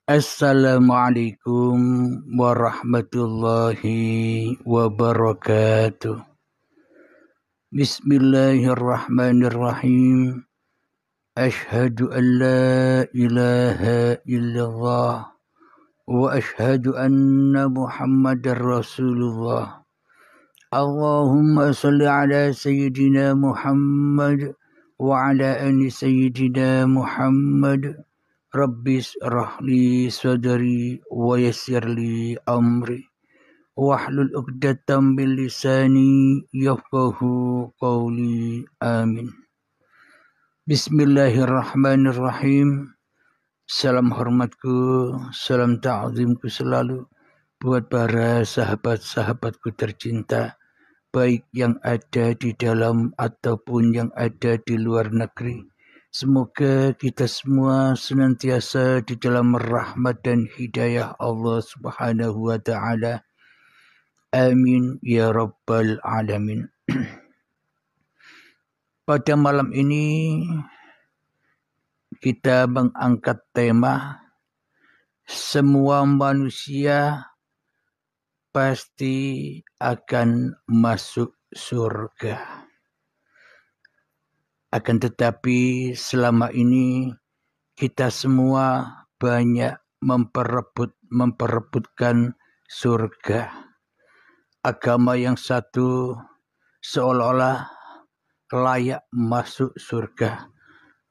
Assalamualaikum warahmatullahi wabarakatuh. Bismillahirrahmanirrahim. Ashhadu an la ilaha illallah wa ashhadu anna Muhammadar Rasulullah. Allahumma salli ala sayyidina Muhammad wa ala ali sayyidina Muhammad. Rabbis rahli sadri wa yassirli amri wahlul 'uqdatam min lisani yafqahu qawli. Amin. Bismillahirrahmanirrahim. Salam hormatku, salam ta'zimku selalu buat para sahabat-sahabatku tercinta, baik yang ada di dalam ataupun yang ada di luar negeri. Semoga kita semua senantiasa di dalam rahmat dan hidayah Allah Subhanahu wa Ta'ala. Amin ya Rabbal Alamin. Pada malam ini kita mengangkat tema semua manusia pasti akan masuk surga. Akan tetapi selama ini kita semua banyak memperebutkan surga. Agama yang satu seolah-olah layak masuk surga.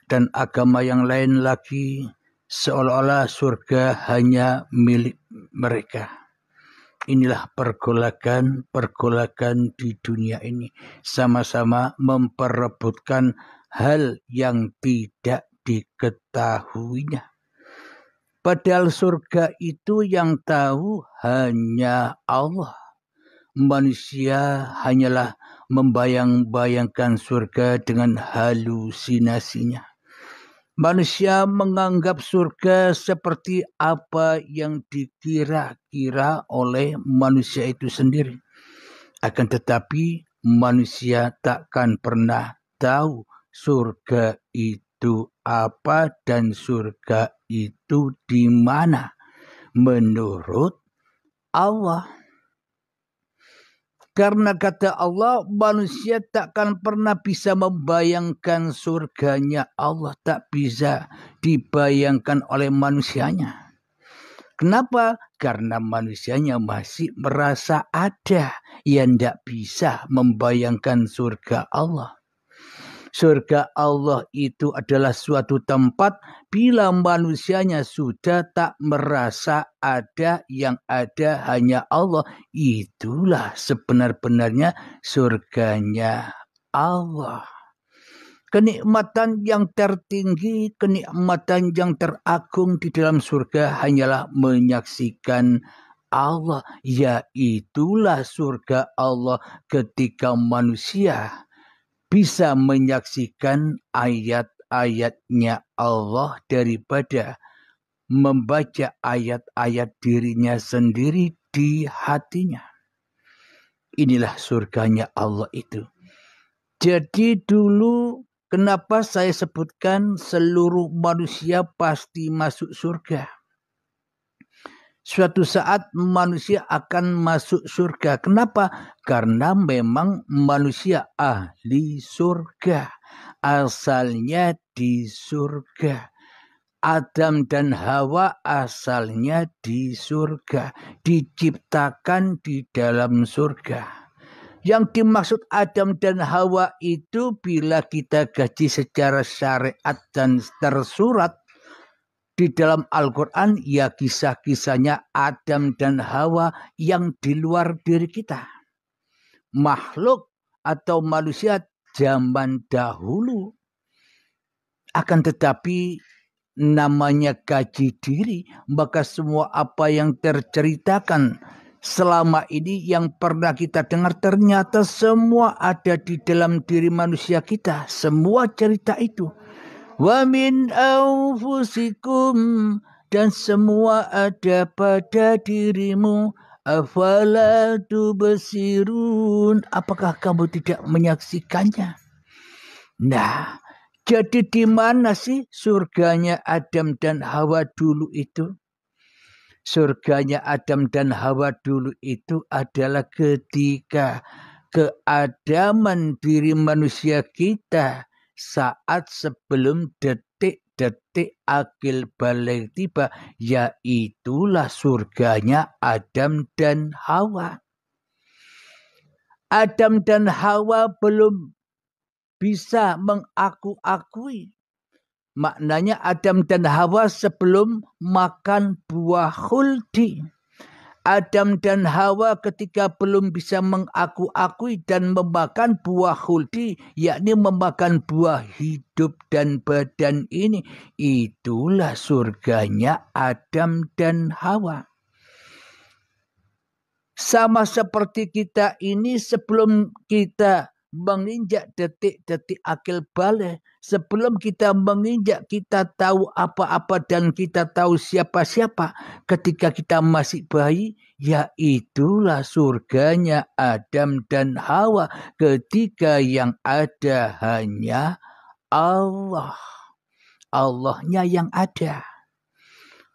Dan agama yang lain lagi seolah-olah surga hanya milik mereka. Inilah pergolakan di dunia ini. Sama-sama memperebutkan hal yang tidak diketahuinya. Padahal surga itu yang tahu hanya Allah. Manusia hanyalah membayang-bayangkan surga dengan halusinasinya. Manusia menganggap surga seperti apa yang dikira-kira oleh manusia itu sendiri. Akan tetapi manusia takkan pernah tahu surga itu apa dan surga itu di mana menurut Allah. Karena kata Allah, manusia takkan pernah bisa membayangkan surganya Allah. Tak bisa dibayangkan oleh manusianya. Kenapa? Karena manusianya masih merasa ada yang tidak bisa membayangkan surga Allah. Surga Allah itu adalah suatu tempat bila manusianya sudah tak merasa ada, yang ada hanya Allah. Itulah sebenar-benarnya surganya Allah. Kenikmatan yang tertinggi, kenikmatan yang teragung di dalam surga hanyalah menyaksikan Allah. Yaitulah surga Allah ketika manusia bisa menyaksikan ayat-ayatnya Allah daripada membaca ayat-ayat dirinya sendiri di hatinya. Inilah surganya Allah itu. Jadi dulu kenapa saya sebutkan seluruh manusia pasti masuk surga? Suatu saat manusia akan masuk surga. Kenapa? Karena memang manusia ahli surga. Asalnya di surga. Adam dan Hawa asalnya di surga. Diciptakan di dalam surga. Yang dimaksud Adam dan Hawa itu bila kita kaji secara syariat dan tersurat di dalam Al-Quran, ya kisah-kisahnya Adam dan Hawa yang di luar diri kita. Makhluk atau manusia zaman dahulu. Akan tetapi namanya kaji diri, maka semua apa yang terceritakan selama ini yang pernah kita dengar ternyata semua ada di dalam diri manusia kita. Semua cerita itu. Wa min anfusikum, dan semua ada pada dirimu. Afala tubsirun, apakah kamu tidak menyaksikannya? Nah, jadi di mana sih surganya Adam dan Hawa dulu itu? Surganya Adam dan Hawa dulu itu adalah ketika keadaman diri manusia kita saat sebelum detik-detik akil balik tiba, yaitulah surganya Adam dan Hawa. Adam dan Hawa belum bisa mengaku-akui. Maknanya Adam dan Hawa sebelum makan buah khuldi. Adam dan Hawa ketika belum bisa mengaku-akui dan memakan buah khuldi, yakni memakan buah hidup dan badan ini, itulah surganya Adam dan Hawa. Sama seperti kita ini sebelum kita menginjak detik-detik akil balik, sebelum kita menginjak kita tahu apa-apa dan kita tahu siapa-siapa, ketika kita masih bayi, ya itulah surganya Adam dan Hawa, ketika yang ada hanya Allah. Allahnya yang ada.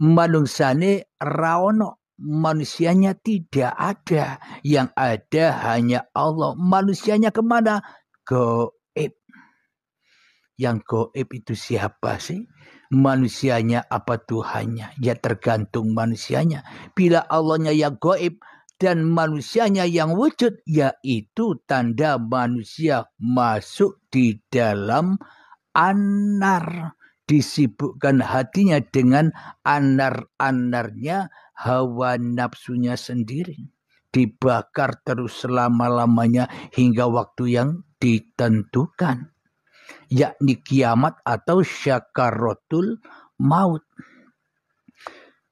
Manungsane raono. Manusianya tidak ada. Yang ada hanya Allah. Manusianya kemana? Gaib. Yang gaib itu siapa sih? Manusianya apa Tuhannya? Ya tergantung manusianya. Bila Allahnya yang gaib dan manusianya yang wujud, yaitu tanda manusia masuk di dalam anar. Disibukkan hatinya dengan anar-anarnya hawa nafsunya sendiri. Dibakar terus selama-lamanya hingga waktu yang ditentukan. Yakni kiamat atau syakaratul maut.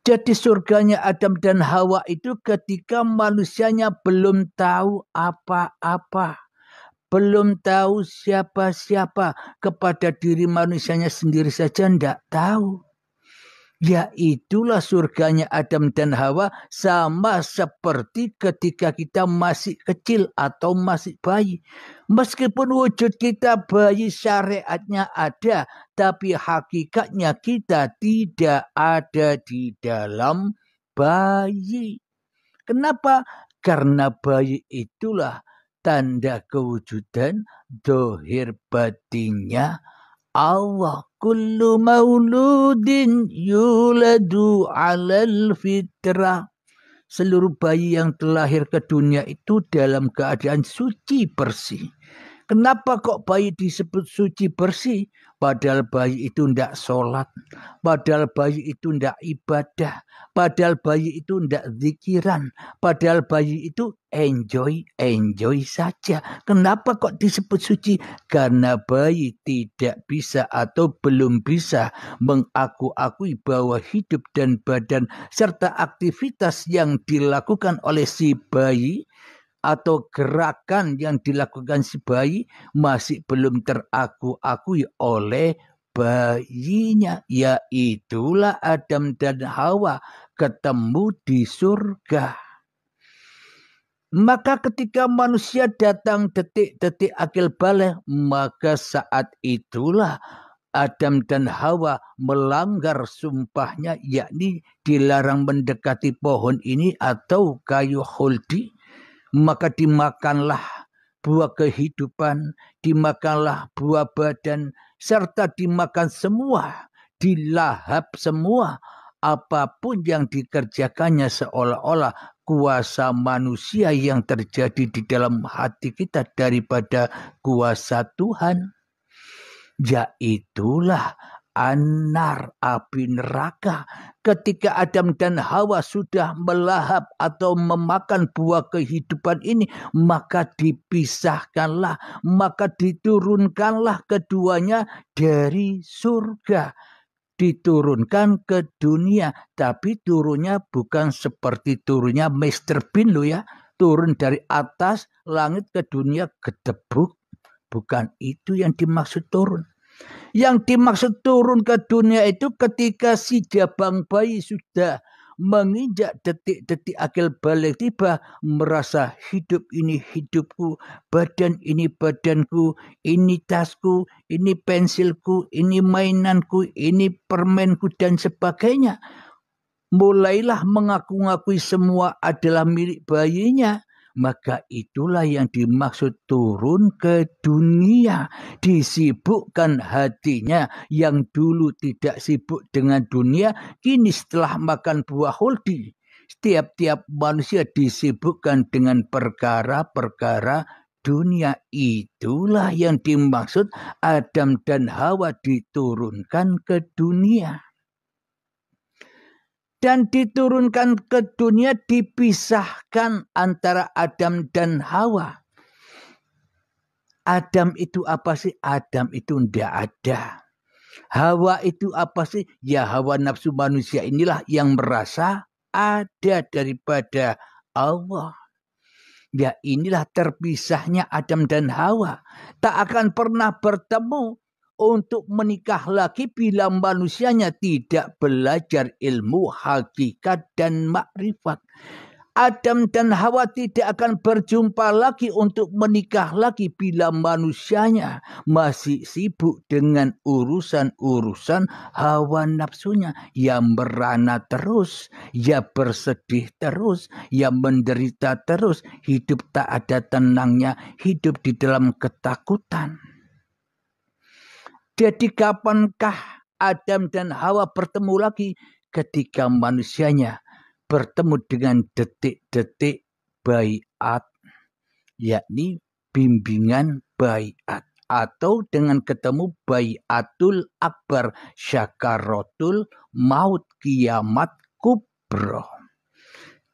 Jadi surganya Adam dan Hawa itu ketika manusianya belum tahu apa-apa. Belum tahu siapa-siapa, kepada diri manusianya sendiri saja tidak tahu. Ya itulah surganya Adam dan Hawa, sama seperti ketika kita masih kecil atau masih bayi. Meskipun wujud kita bayi syariatnya ada, tapi hakikatnya kita tidak ada di dalam bayi. Kenapa? Karena bayi itulah tanda kewujudan dohir batinnya Allah. Kullu mauludin yuladu alal fitrah. Seluruh bayi yang terlahir ke dunia itu dalam keadaan suci bersih. Kenapa kok bayi disebut suci bersih? Padahal bayi itu tidak sholat. Padahal bayi itu tidak ibadah. Padahal bayi itu tidak zikiran. Padahal bayi itu enjoy saja. Kenapa kok disebut suci? Karena bayi tidak bisa atau belum bisa mengaku-akui bahwa hidup dan badan serta aktivitas yang dilakukan oleh si bayi atau gerakan yang dilakukan si bayi masih belum teraku-akui oleh bayinya. Yaitulah Adam dan Hawa ketemu di surga. Maka ketika manusia datang detik-detik akil balik, maka saat itulah Adam dan Hawa melanggar sumpahnya, yakni dilarang mendekati pohon ini atau kayu khuldi. Maka dimakanlah buah kehidupan, dimakanlah buah badan, serta dimakan semua, dilahap semua, apapun yang dikerjakannya seolah-olah kuasa manusia yang terjadi di dalam hati kita daripada kuasa Tuhan. Yaitulah anar api neraka. Ketika Adam dan Hawa sudah melahap atau memakan buah kehidupan ini, maka dipisahkanlah, maka diturunkanlah keduanya dari surga. Diturunkan ke dunia, tapi turunnya bukan seperti turunnya Mr. Bean loh ya. Turun dari atas langit ke dunia gedebuk. Bukan itu yang dimaksud turun. Yang dimaksud turun ke dunia itu ketika si jabang bayi sudah menginjak detik-detik akil balik tiba, merasa hidup ini hidupku, badan ini badanku, ini tasku, ini pensilku, ini mainanku, ini permenku dan sebagainya. mulailah mengaku-ngakui semua adalah milik bayinya, maka itulah yang dimaksud turun ke dunia. Disibukkan hatinya yang dulu tidak sibuk dengan dunia, kini setelah makan buah khuldi, setiap manusia disibukkan dengan perkara-perkara dunia. Itulah yang dimaksud Adam dan Hawa diturunkan ke dunia. Dan diturunkan ke dunia dipisahkan antara Adam dan Hawa. Adam itu apa sih? Adam itu tidak ada. Hawa itu apa sih? Ya hawa nafsu manusia inilah yang merasa ada daripada Allah. Ya inilah terpisahnya Adam dan Hawa. Tak akan pernah bertemu untuk menikah lagi bila manusianya tidak belajar ilmu hakikat dan makrifat. Adam dan Hawa tidak akan berjumpa lagi untuk menikah lagi bila manusianya masih sibuk dengan urusan-urusan hawa nafsunya. Ya merana terus, ya bersedih terus, ya menderita terus. Hidup tak ada tenangnya, hidup di dalam ketakutan. Jadi kapankah Adam dan Hawa bertemu lagi? Ketika manusianya bertemu dengan detik-detik baiat, yakni bimbingan baiat, atau dengan ketemu baiatul akbar, syakaratul maut, kiamat kubro.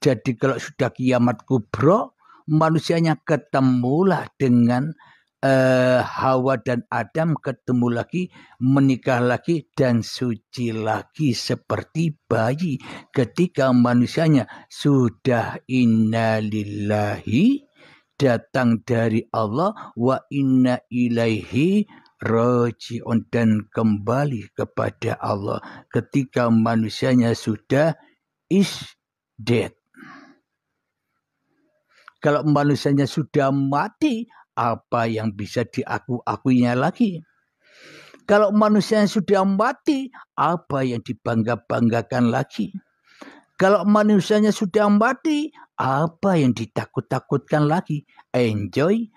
Jadi kalau sudah kiamat kubro, manusianya ketemulah dengan Hawa dan Adam, ketemu lagi, menikah lagi, dan suci lagi seperti bayi. Ketika manusianya sudah inna lillahi, datang dari Allah, wa inna ilaihi raji'un, dan kembali kepada Allah. Ketika manusianya sudah is dead. Kalau manusianya sudah mati, apa yang bisa diaku-akuinya lagi? Kalau manusia yang sudah mati, apa yang dibangga-banggakan lagi? Kalau manusianya sudah mati, apa yang ditakut-takutkan lagi? Enjoy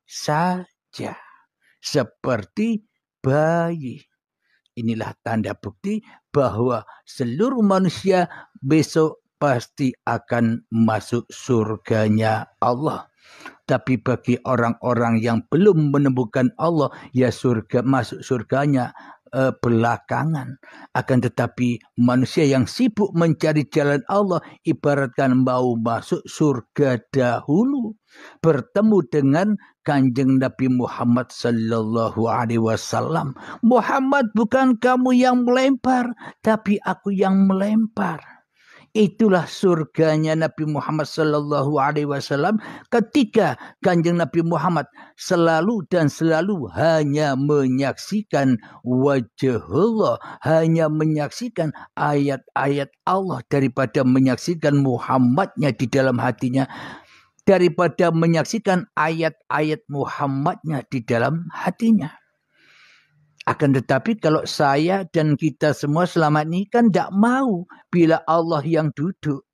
saja. Seperti bayi. Inilah tanda bukti bahwa seluruh manusia besok pasti akan masuk surganya Allah. Tapi bagi orang-orang yang belum menemukan Allah, ya masuk surganya belakangan. Akan tetapi manusia yang sibuk mencari jalan Allah, ibaratkan mau masuk surga dahulu, bertemu dengan Kanjeng Nabi Muhammad sallallahu alaihi wasallam. Muhammad, bukan kamu yang melempar, tapi aku yang melempar. Itulah surganya Nabi Muhammad sallallahu alaihi wasallam ketika Kanjeng Nabi Muhammad selalu dan selalu hanya menyaksikan wajah Allah, hanya menyaksikan ayat-ayat Allah daripada menyaksikan Muhammadnya di dalam hatinya, daripada menyaksikan ayat-ayat Muhammadnya di dalam hatinya. Akan tetapi kalau saya dan kita semua selama ini kan tidak mau bila Allah yang duduk,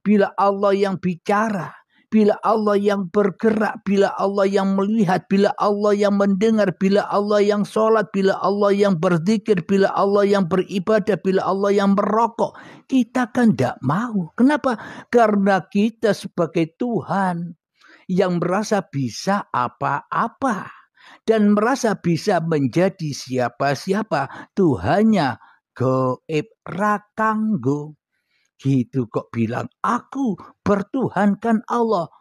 bila Allah yang bicara, bila Allah yang bergerak, bila Allah yang melihat, bila Allah yang mendengar, bila Allah yang sholat, bila Allah yang berzikir, bila Allah yang beribadah, bila Allah yang merokok. Kita kan tidak mau. Kenapa? Karena kita sebagai Tuhan yang merasa bisa apa-apa dan merasa bisa menjadi siapa-siapa, Tuhannya goib rakanggo. Gitu kok bilang, aku bertuhankan Allah.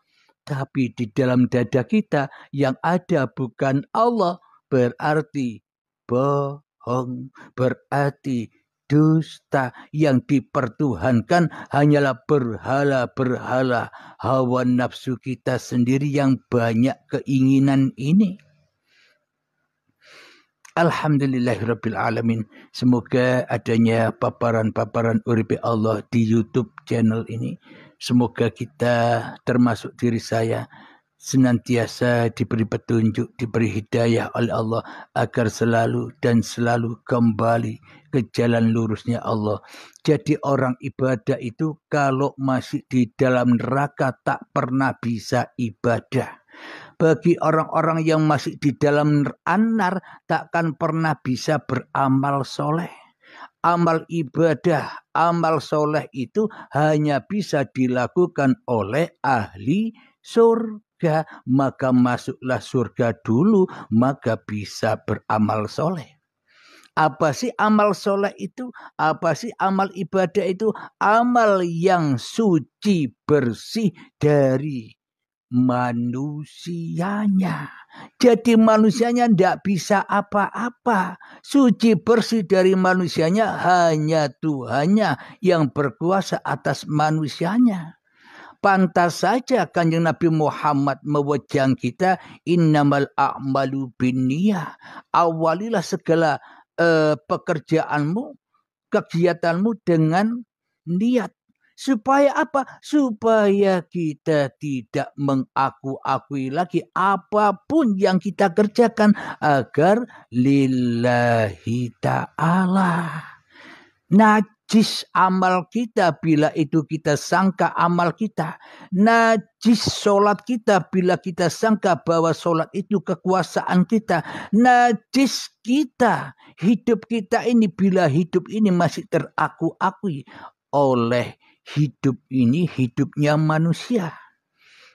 Tapi di dalam dada kita yang ada bukan Allah, berarti bohong, berarti dusta. Yang dipertuhankan hanyalah berhala-berhala hawa nafsu kita sendiri yang banyak keinginan ini. Alhamdulillahirrabbilalamin. Semoga adanya paparan-paparan uripe Allah di YouTube channel ini, semoga kita termasuk diri saya senantiasa diberi petunjuk, diberi hidayah oleh Allah agar selalu dan selalu kembali ke jalan lurusnya Allah. Jadi orang ibadah itu kalau masih di dalam neraka tak pernah bisa ibadah. Bagi orang-orang yang masih di dalam anar takkan pernah bisa beramal soleh. Amal ibadah, amal soleh itu hanya bisa dilakukan oleh ahli surga. Maka masuklah surga dulu, maka bisa beramal soleh. Apa sih amal soleh itu? Apa sih amal ibadah itu? Amal yang suci bersih dari manusianya. Jadi manusianya tidak bisa apa-apa. Suci bersih dari manusianya hanya Tuhannya yang berkuasa atas manusianya. Pantas saja Kanjeng Nabi Muhammad mewajang kita, innamal a'malu binniyah. Awalilah segala pekerjaanmu, kegiatanmu dengan niat. Supaya apa? Supaya kita tidak mengaku-akui lagi apapun yang kita kerjakan agar lillahi ta'ala. Najis amal kita bila itu kita sangka amal kita. Najis solat kita bila kita sangka bahwa solat itu kekuasaan kita. Najis kita, hidup kita ini bila hidup ini masih teraku-akui oleh hidup ini hidupnya manusia.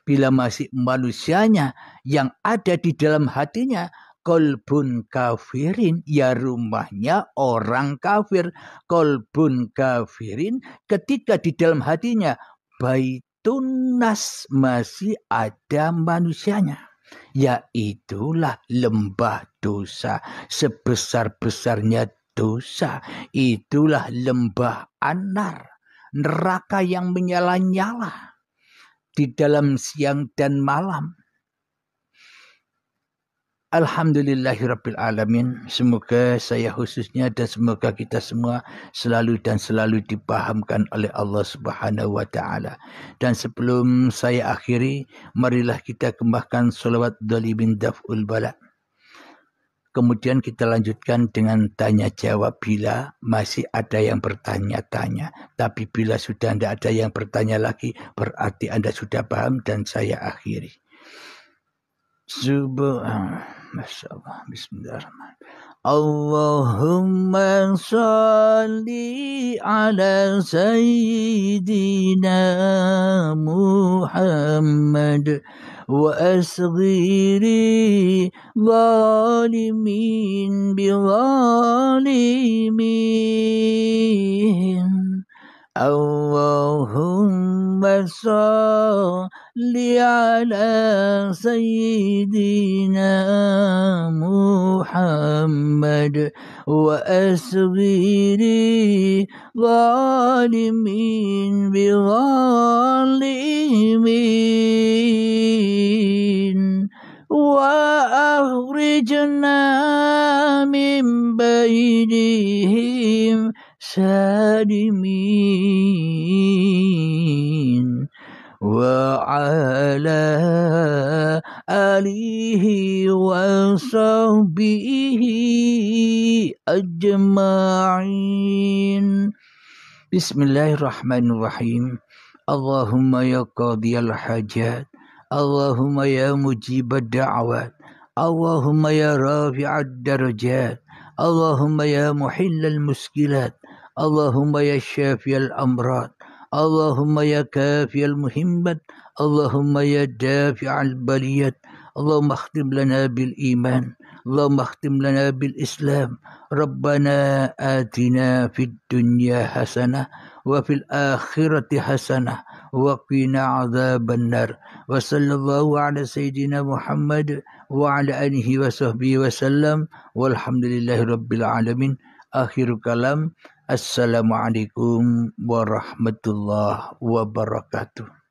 Bila masih manusianya yang ada di dalam hatinya kolbun kafirin, ya rumahnya orang kafir. Kolbun kafirin, ketika di dalam hatinya baitun nas, masih ada manusianya. Yaitulah lembah dosa, sebesar-besarnya dosa. Itulah lembah anar, neraka yang menyala-nyala di dalam siang dan malam. Alhamdulillahirabbil alamin. Semoga saya khususnya dan semoga kita semua selalu dan selalu dipahamkan oleh Allah Subhanahu wa taala. Dan sebelum saya akhiri, marilah kita kembangkan selawat dhalibin daf'ul bala. Kemudian kita lanjutkan dengan tanya jawab bila masih ada yang bertanya-tanya. Tapi bila sudah tidak ada yang bertanya lagi, berarti Anda sudah paham dan saya akhiri. Masyaallah. Bismillahirrahmanirrahim. Allahumma salli ala sayyidina Muhammad wa asghiri zalimin bi zalimin. Allahumma salli ala sayyidina Muhammad wa asghiri zalimin bi zalimin. Wa akhrijna min bainihim salimin. Wa ala alihi wa sahbihi ajma'in. Bismillahirrahmanirrahim. Allahumma ya qadiyal hajat, Allahumma ya mujibad da'wat, Allahumma ya rafi'ad darajat, Allahumma ya muhillal muskilat, Allahumma ya syafiyal amrad, Allahumma ya kafiyal muhimmat, Allahumma ya dafi'al baliyat. Allahumma akhtim lana bil iman, Allahumma akhtim lana bil islam. Rabbana atina fid dunya hasanah wa fil akhirati hasanah wa qina adzaban nar. Wa sallallahu ala sayyidina Muhammad wa ala alihi wa sahbihi wa sallam. Walhamdulillahi rabbil alamin. Akhir kalam. Assalamualaikum warahmatullahi wabarakatuh.